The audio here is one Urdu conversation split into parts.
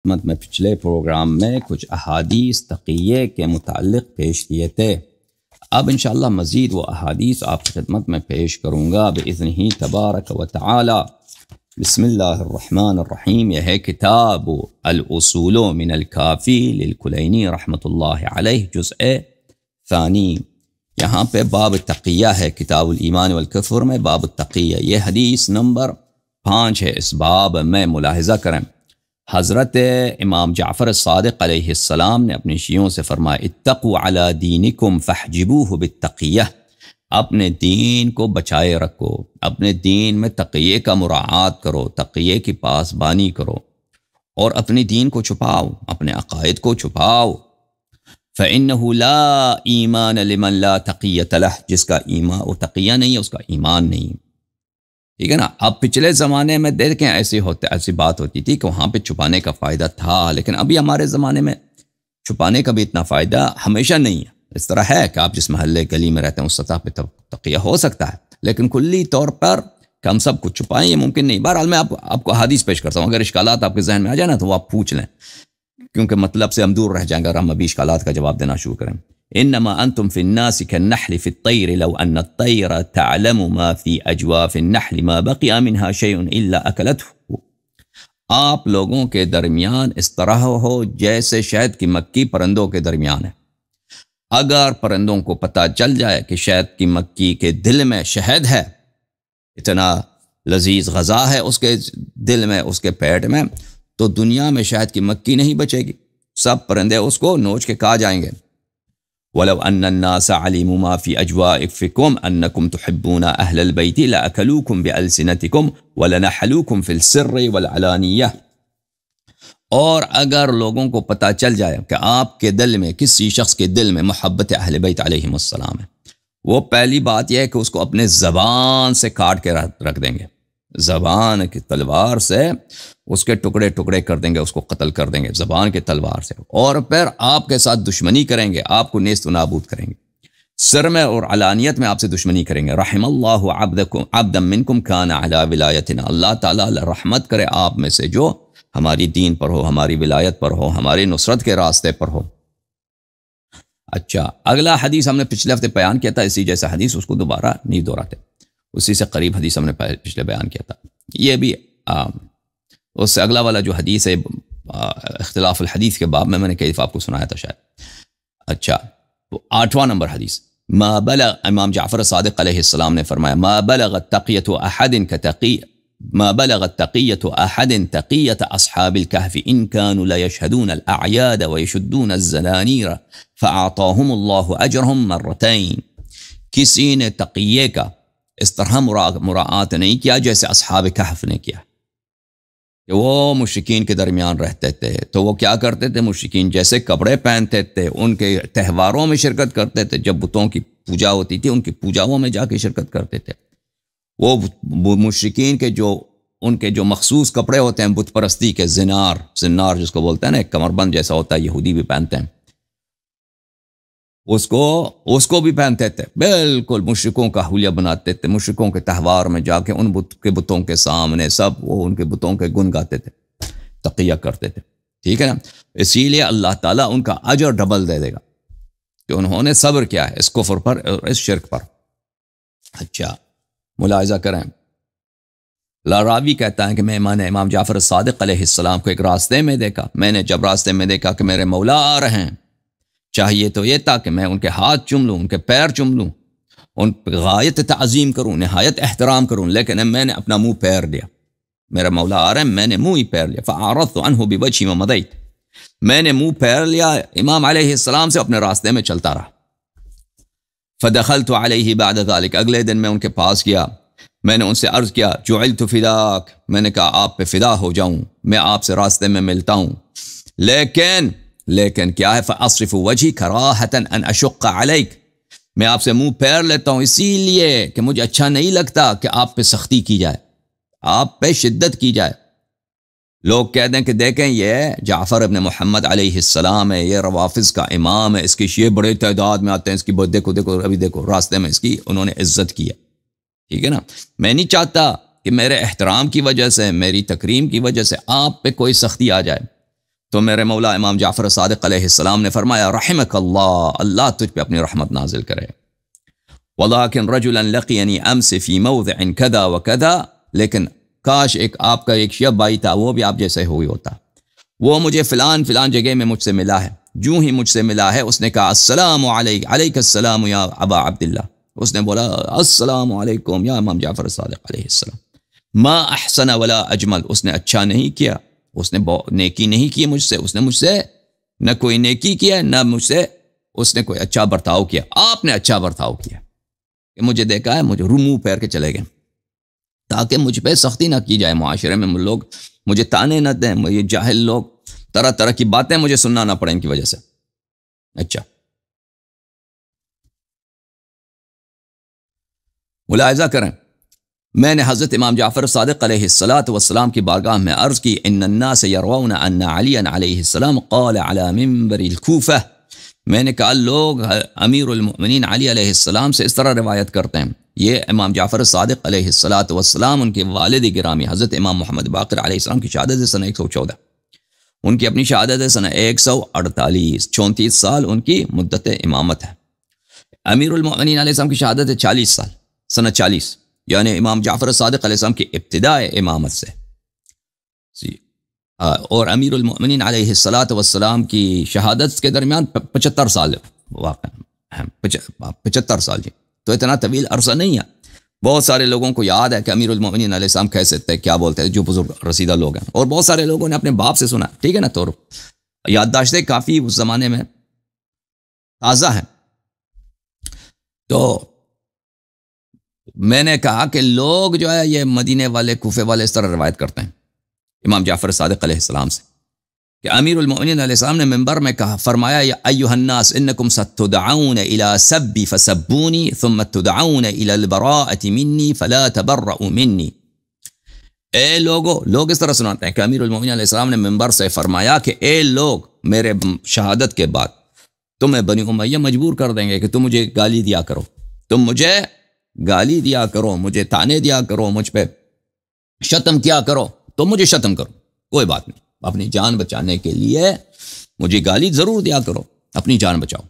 میں پچھلے پروگرام میں کچھ احادیث تقیہ کے متعلق پیش کیے تھے۔ اب انشاءاللہ مزید وہ احادیث آپ کی خدمت میں پیش کروں گا بإذنہ تبارک و تعالی۔ بسم اللہ الرحمن الرحیم۔ یہ ہے کتاب الاصول من الکافی للکلینی رحمۃ اللہ علیہ، جزء ثانی۔ یہاں پہ باب تقیہ ہے، کتاب الایمان والکفر میں باب التقیہ۔ یہ حدیث نمبر 5 ہے اس باب میں۔ ملاحظہ کریں، حضرت امام جعفر صادق علیہ السلام نے اپنے شیعوں سے فرمایا اتقوا علی دینکم فاحجبوہ بالتقیہ، اپنے دین کو بچائے رکھو، اپنے دین میں تقیہ کا مراعات کرو، تقیہ کی پاسبانی کرو، اور اپنے دین کو چھپاؤ، اپنے عقائد کو چھپاؤ۔ فإنہ لا ایمان لمن لا تقیۃ لہ، جس کا ایمان وہ تقیہ نہیں ہے اس کا ایمان نہیں، ٹھیک ہے نا۔ اب پچھلے زمانے میں دیکھیں ایسی بات ہوتی تھی کہ وہاں پہ چھپانے کا فائدہ تھا، لیکن ابھی ہمارے زمانے میں چھپانے کا بھی اتنا فائدہ ہمیشہ نہیں ہے۔ اس طرح ہے کہ آپ جس محلے گلی میں رہتے ہیں اس سطح پہ تقیہ ہو سکتا ہے، لیکن کلی طور پر کہ ہم سب کچھ چھپائیں یہ ممکن نہیں۔ بہرحال میں آپ کو حدیث پیش کرتا ہوں، اگر اشکالات آپ کے ذہن میں آ جائے نا تو وہ آپ پوچھ لیں، کیونکہ مطلب سے ہم دور رہ جائیں گے اگر ہم ابھی اشکالات کا جواب دینا شروع کریں۔ انما انتم في الناس كالنحل في الطير لو ان الطير تعلم ما في اجواف النحل ما بقي منها شيء الا اكلته۔ آپ لوگوں کے درمیان اس طرح ہو جیسے شہد کی مکھی پرندوں کے درمیان ہے۔ اگر پرندوں کو پتہ چل جائے کہ شہد کی مکھی کے دل میں شہد ہے، اتنا لذیذ غذا ہے اس کے دل میں، اس کے پیٹ میں، تو دنیا میں شہد کی مکھی نہیں بچے گی، سب پرندے اس کو نوچ کے کھا جائیں گے۔ وَلَوْ أَنَّ النَّاسَ عَلِمُوا مَا فِي أَجْوَافِكُمْ أَنَّكُمْ تُحِبُّونَ أَهْلَ الْبَيْتِ لَأَكَلُوكُمْ بِأَلْسِنَتِكُمْ وَلَنَحَلُوكُمْ فِي السِّرِّ وَالْعَلَانِيَّةِ، اور اگر لوگوں کو پتہ چل جائے کہ آپ کے دل میں، کسی شخص کے دل میں محبت اہل بیت علیہم السلام ہے، وہ پہلی بات یہ ہے کہ اس کو اپنے زبان سے کاٹ کے رکھ دیں گے، زبان کی تلوار سے اس کے ٹکڑے ٹکڑے کر دیں گے، اس کو قتل کر دیں گے زبان کے تلوار سے، اور پھر آپ کے ساتھ دشمنی کریں گے، آپ کو نیست و نابود کریں گے، سر میں اور علانیت میں آپ سے دشمنی کریں گے۔ رحم اللہ عبدا منکم کان علی ولایتنا، اللہ تعالیٰ رحمت کرے آپ میں سے جو ہماری دین پر ہو، ہماری ولایت پر ہو، ہماری نصرت کے راستے پر ہو۔ اچھا، اگلا حدیث ہم نے پچھلے ہفتے بیان کیا تھا، اسی جیسا حدیث، اس کو دوبارہ نہیں دہراتے، اسی سے قریب حدیث ہم نے پچھلے بیان کیا تھا۔ یہ بھی اس سے اگلا والا جو حدیث ہے اختلاف الحدیث کے باب میں نے کئی دفعہ آپ کو سنایا تھا شاید۔ اچھا، 8واں نمبر حدیث، ما بلغ، امام جعفر صادق علیہ السلام نے فرمایا ما بلغت تقیۃ احد ما بلغت تقیۃ احد تقیۃ اصحاب الكهف ان كانوا لا يشهدون الاعياد ويشدون الزنانير فاعطاهم الله اجرهم مرتين۔ کسی نے تقیہ کا اس طرح مراعات نہیں کیا جیسے اصحاب کہف نے کیا، کہ وہ مشرکین کے درمیان رہتے تھے تو وہ کیا کرتے تھے، مشرکین جیسے کپڑے پہنتے تھے، ان کے تہواروں میں شرکت کرتے تھے، جب بتوں کی پوجا ہوتی تھی ان کی پوجاؤں میں جا کے شرکت کرتے تھے۔ وہ مشرکین کے ان کے جو مخصوص کپڑے ہوتے ہیں بت پرستی کے، زنار جس کو بولتے ہیں نا، ایک کمربند جیسا ہوتا ہے، یہودی بھی پہنتے ہیں، اس کو بھی پہنتے تھے، بالکل مشرکوں کا حلیہ بناتے تھے، مشرکوں کے تہوار میں جا کے ان بتوں کے سامنے سب وہ ان کے بتوں کے گن گاتے تھے، تقیہ کرتے تھے، ٹھیک ہے نا۔ اسی لیے اللہ تعالیٰ ان کا اجر ڈبل دے دے گا کہ انہوں نے صبر کیا ہے اس کفر پر اور اس شرک پر۔ اچھا، ملاحظہ کریں، راوی کہتا ہے کہ میں نے امام جعفر صادق علیہ السلام کو ایک راستے میں دیکھا، میں نے جب راستے میں دیکھا کہ میرے مولا آ رہے ہیں، چاہیے تو یہ تھا کہ میں ان کے ہاتھ چوم لوں، ان کے پیر چوم لوں، ان پہ غایت تعظیم کروں، نہایت احترام کروں، لیکن میں نے اپنا منہ پیر لیا، میرا مولا آ رہے ہیں، میں نے منہ ہی پیر لیا، فَأَعْرَضْتُ عَنْهُ بِوَجْهِي وَمَضَيْتُ، میں نے منہ پیر لیا امام علیہ السلام سے، اپنے راستے میں چلتا رہا۔ فَدَخَلْتُ عَلَيْهِ بعد ذلك، اگلے دن میں ان کے پاس گیا، میں نے ان سے عرض کیا جُعِلْتُ فِدَاكَ، میں نے کہا آپ پہ فدا ہو جاؤں، میں آپ سے راستے میں ملتا ہوں، لیکن کیا ہے، فَأَصْرِفُ وَجْهِي كَرَاهَةً أَنْ أَشُقَّ عَلَيْكَ، میں آپ سے منہ پھیر لیتا ہوں اسی لیے کہ مجھے اچھا نہیں لگتا کہ آپ پہ سختی کی جائے، آپ پہ شدت کی جائے۔ لوگ کہہ دیں کہ دیکھیں یہ جعفر ابن محمد علیہ السلام ہے، یہ روافظ کا امام ہے، اس کے شیعہ بڑے تعداد میں آتے ہیں، اس کی دیکھو ابھی دیکھو راستے میں اس کی انہوں نے عزت کی ہے، ٹھیک ہے نا۔ میں نہیں چاہتا کہ میرے احترام کی وجہ سے، میری تکریم کی وجہ سے آپ پہ کوئی سختی آ جائے، تو میرے مولا امام جعفر صادق علیہ السلام نے فرمایا رحمک اللہ، اللہ تجھ پہ اپنی رحمت نازل کرے. وَلَٰكِنْ رَجُلًا لَقِيَنِي أَمْسِ فِي مَوْضِعٍ كَذَا وَكَذَا، لیکن کاش ایک آپ کا ایک شیعہ بھائی تھا، وہ بھی آپ جیسے ہوئی ہوتا. وہ مجھے فلان فلان جگہ میں مجھ سے ملا ہے. جو ہی مجھ سے ملا ہے اس نے کہا السلام علیک، علیک السلام یا ابا عبداللہ. اس نے بولا السلام علیکم یا امام جعفر صادق علیہ السلام. ما احسن ولا اجمل، اس نے اچھا نہیں کیا، اس نے نیکی نہیں کی مجھ سے، اس نے مجھ سے نہ کوئی نیکی کیا، نہ مجھ سے اس نے کوئی اچھا برتاؤ کیا. آپ نے اچھا برتاؤ کیا کہ مجھے دیکھا ہے، مجھے منہ پھیر کے چلے گئے تاکہ مجھ پہ سختی نہ کی جائے، معاشرے میں لوگ مجھے تانے نہ دیں، یہ جاہل لوگ طرح طرح کی باتیں مجھے سننا نہ پڑیں ان کی وجہ سے. اچھا ملاحظہ کریں، میں نے حضرت امام جعفر صادق علیہ السلام کی بارگاہ میں عرض کی ان الناس يرون ان علی علیہ السلام قال على منبر الکوفہ. میں نے کہا لوگ امیر المؤمنین علی علیہ السلام سے اس طرح روایت کرتے ہیں. یہ امام جعفر صادق علیہ السلام ان کے والد گرامی حضرت امام محمد باقر علیہ السلام کی شہادت سنہ 114، ان کی اپنی شہادت سنہ 148، 34 سال ان کی مدت امامت ہے. امیر المؤمنین علیہ السلام کی شہادت 40 سال، سنہ 40، یعنی امام جعفر صادق علیہ السلام کی ابتداء امامت سے. اور امیر المؤمنین علیہ السلام کی شہادت کے درمیان 75 سال واقع ہیں، 75 سال جی. تو اتنا طویل عرصہ نہیں ہے. بہت سارے لوگوں کو یاد ہے کہ امیر المؤمنین علیہ السلام کیسے تھے، کیا بولتے ہیں، جو بزرگ رسیدہ لوگ ہیں، اور بہت سارے لوگوں نے اپنے باپ سے سنا، ٹھیک ہے نا. تو یادداشتیں کافی اس زمانے میں تازہ ہیں. تو میں نے کہا کہ لوگ جو ہے یہ مدینے والے، کوفے والے اس طرح روایت کرتے ہیں امام جعفر صادق علیہ السلام سے کہ امیر المؤمنین علیہ السلام نے منبر میں کہا، فرمایا یا ایھا الناس انکم ستدعون الى سبی فسبونی ثم تدعون الى البراءۃ منی فلا تبرؤوا منی. اے لوگو، لوگ اس طرح سناتے ہیں کہ امیر المؤمنین علیہ السلام نے منبر سے فرمایا کہ اے لوگ، میرے شہادت کے بعد تمہیں بنی امیہ مجبور کر دیں گے کہ تم مجھے گالی دیا کرو، تم مجھے گالی دیا کرو، مجھے تانے دیا کرو، مجھ پہ شتم کیا کرو، تم مجھے شتم کرو، کوئی بات نہیں، اپنی جان بچانے کے لیے مجھے گالی ضرور دیا کرو، اپنی جان بچاؤ.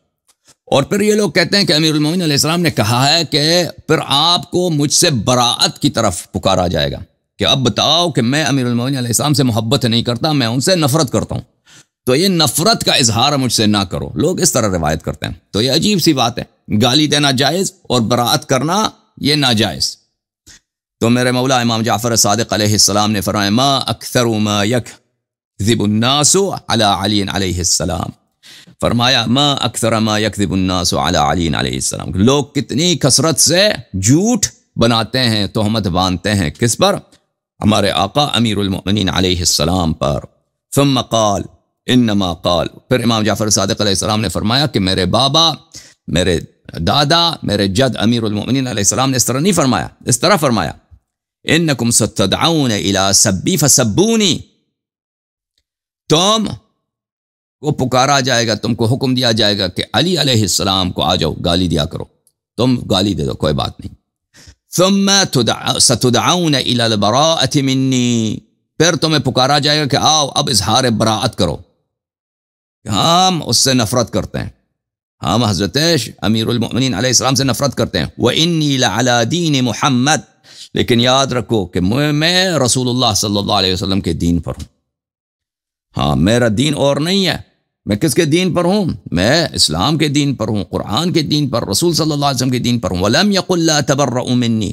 اور پھر یہ لوگ کہتے ہیں کہ امیر المؤمنین علیہ السلام نے کہا ہے کہ پھر آپ کو مجھ سے براءت کی طرف پکارا جائے گا کہ اب بتاؤ کہ میں امیر المؤمنین علیہ السلام سے محبت نہیں کرتا، میں ان سے نفرت کرتا ہوں، تو یہ نفرت کا اظہار مجھ سے نہ کرو. لوگ اس طرح روایت کرتے ہیں. تو یہ عجیب سی بات ہے، گالی دینا جائز اور براءت کرنا یہ ناجائز. تو میرے مولا امام جعفر صادق علیہ السلام نے فرمایا ما اکثر ما یکذب الناس علی علی علیہ السلام، فرمایا ما اکثر ما یکذب الناس علی علی علیہ السلام، لوگ کتنی کثرت سے جھوٹ بناتے ہیں، تہمت باندھتے ہیں کس پر؟ ہمارے آقا امیر المؤمنین علیہ السلام پر. ثم قال انما قال، پھر امام جعفر صادق علیہ السلام نے فرمایا کہ میرے بابا، میرے دادا، میرے جد امیر المؤمنین علیہ السلام نے اس طرح نہیں فرمایا، اس طرح فرمایا انکم ستدعون الى سبی فسبونی، تم کو پکارا جائے گا، تم کو حکم دیا جائے گا کہ علی علیہ السلام کو آ جاؤ گالی دیا کرو، تم گالی دے دو، کوئی بات نہیں. ثم ستدعون الى البراءۃ منی، پھر تمہیں پکارا جائے گا کہ آؤ اب اظہار براءت کرو، ہم اس سے نفرت کرتے ہیں، ہم حضرت امیر المؤمنین علیہ السلام سے نفرت کرتے ہیں. وَإِنِّي لَعَلَى دِينِ محمد، لیکن یاد رکھو کہ میں رسول اللہ صلی اللہ علیہ وسلم کے دین پر ہوں. ہاں، میرا دین اور نہیں ہے. میں کس کے دین پر ہوں؟ میں اسلام کے دین پر ہوں، قرآن کے دین پر، رسول صلی اللہ علیہ وسلم کے دین پر ہوں. وَلَمْ يَقُلْ لَا تَبَرَّؤُوا مِنِّي،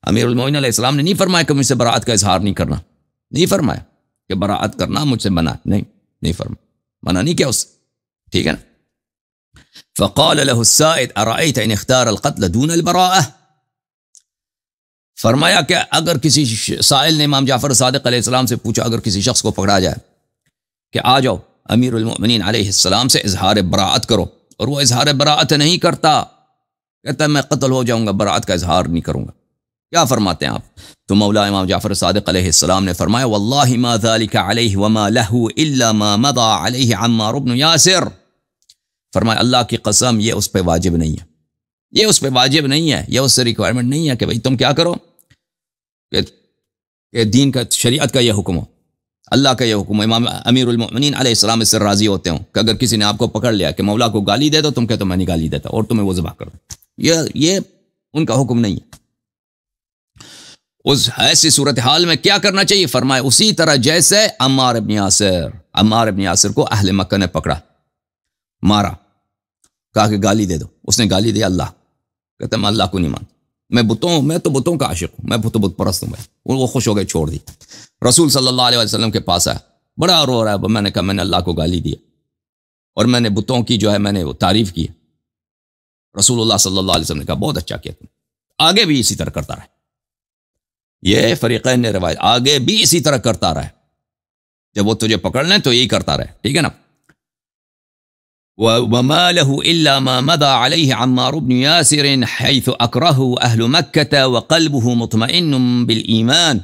امیر المؤمنین علیہ السلام نے نہیں فرمایا کہ مجھ سے براءت کا اظہار نہیں کرنا، نہیں فرمایا کہ براءت کرنا مجھ سے منع، نہیں فرمایا، منع نہیں کیا اس سے، ٹھیک ہے نا. فقال له السائد ارأيت ان اختار القتل دون البراءة، فرمایا کہ اگر کسی سائل نے امام جعفر صادق علیہ السلام سے پوچھا، اگر کسی شخص کو پکڑا جائے کہ آ جاؤ امیر المؤمنین علیہ السلام سے اظہار براءت کرو، اور وہ اظہار براءت نہیں کرتا، کہتا ہے میں قتل ہو جاؤں گا، براءت کا اظہار نہیں کروں گا، کیا فرماتے ہیں آپ؟ تو مولا امام جعفر صادق علیہ السلام نے فرمایا واللہ ما ذلك علیہ وما له الا ما مضى علیہ عمار بن یاسر، فرمایا اللہ کی قسم یہ اس پہ واجب نہیں ہے، یہ اس پہ واجب نہیں ہے، یہ اس سے ریکوائرمنٹ نہیں ہے کہ بھئی تم کیا کرو کہ دین کا، شریعت کا یہ حکم ہو. اللہ کا یہ حکم، امام امیر المؤمنین علیہ السلام اس سے راضی ہوتے ہوں کہ اگر کسی نے آپ کو پکڑ لیا کہ مولا کو گالی دے دو، تم کہتے ہو میں نہیں گالی دیتا، اور تمہیں وہ ذبح کر دو، یہ ان کا حکم نہیں ہے۔ اس ایسی صورتحال میں کیا کرنا چاہیے؟ فرمائے اسی طرح جیسے عمار ابن یاسر کو اہل مکہ نے پکڑا، مارا، کہا کہ گالی دے دو، اس نے گالی دی اللہ، کہتا میں اللہ کو نہیں مانتا، میں تو بتوں کا عاشق ہوں، میں بت پرست ہوں، وہ خوش ہو گئے، چھوڑ دی۔ رسول صلی اللہ علیہ وسلم کے پاس آیا، بڑا رو رہا ہے، میں نے کہا میں نے اللہ کو گالی دیا اور میں نے بتوں کی جو ہے میں نے وہ تعریف کی۔ رسول اللہ صلی اللہ علیہ وسلم نے کہا بہت اچھا کیا تم، آگے بھی اسی طرح کرتا رہے۔ یہ فریقین نے روایت، آگے بھی اسی طرح کرتا رہے، جب وہ تجھے پکڑ لیں تو یہی کرتا رہے، ٹھیک ہے نا۔ وَمَا لَهُ إِلَّا مَا مَضَى عَلَيْهِ عَمَّارُ بْنُ يَاسِرٍ حَيْثُ أَكْرَهُ أَهْلُ مَكَّةَ وَقَلْبُهُ مُطْمَئِنٌ بِالْإِيمَانِ۔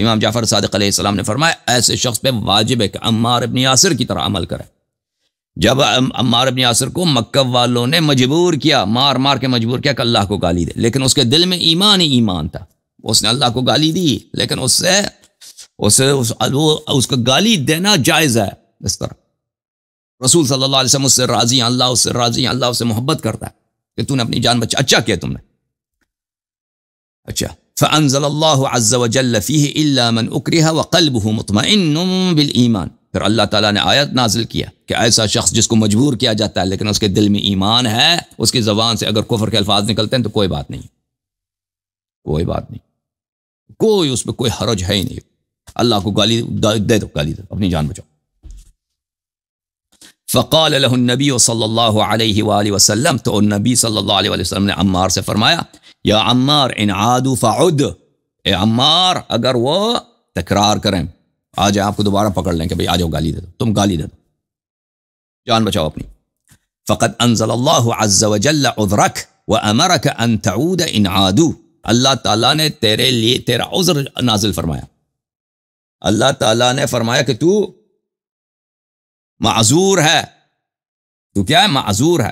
امام جعفر صادق علیہ السلام نے فرمایا ایسے شخص پہ واجب ہے کہ عمار ابن یاسر کی طرح عمل کرے۔ جب عمار ابن یاسر کو مکہ والوں نے مجبور کیا، مار مار کے مجبور کیا کہ اللہ کو گالی دے، لیکن اس کے دل میں ایمان ہی ایمان تھا، اس نے اللہ کو گالی دی، لیکن اس کو گالی دینا جائز ہے۔ اس طرح رسول صلی اللہ علیہ وسلم اس سے راضی ہیں، اللہ اس سے راضی ہیں، اللہ اس سے محبت کرتا ہے کہ تو نے اپنی جان بچا، اچھا کیا تم نے، اچھا۔ فَأَنزَلَ اللَّهُ عَزَّ وَجَلَّ فِيهِ إِلَّا مَنْ أُكْرِهَ وَقَلْبُهُ مُطْمَئِنٌ بِالْإِيمَانِ۔ پھر اللہ تعالیٰ نے آیت نازل کیا کہ ایسا شخص جس کو مجبور کیا جاتا ہے لیکن اس کے دل میں ایمان ہے، اس کی زبان سے اگر کفر کے الفاظ نکلتے ہیں تو کوئی بات نہیں، کوئی بات نہیں، کوئی اس پہ کوئی حرج ہے ہی نہیں، اللہ کو گالی دے دو، گالی دو، اپنی جان بچاؤ۔ فقال له النبی صلی اللہ علیہ وآلہ وسلم، تو نبی صلی اللہ علیہ وسلم نے عمار سے فرمایا یا عمار ان عادوا فعد، اے عمار اگر وہ تکرار کریں، آ جائیں آپ کو دوبارہ پکڑ لیں کہ بھئی آ جاؤ گالی دے دو، تم گالی دے دو، جان بچاؤ اپنی۔ فقد انزل اللہ عز وجل عذرک وامرک ان تعود ان عادوا، اللہ تعالیٰ نے تیرے لیے تیرا عذر نازل فرمایا، اللہ تعالیٰ نے فرمایا کہ تو معذور ہے، تو کیا ہے؟ معذور ہے۔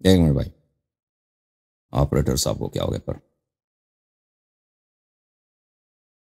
ایک منٹ بھائی، آپریٹر صاحب کو کیا ہو گیا پر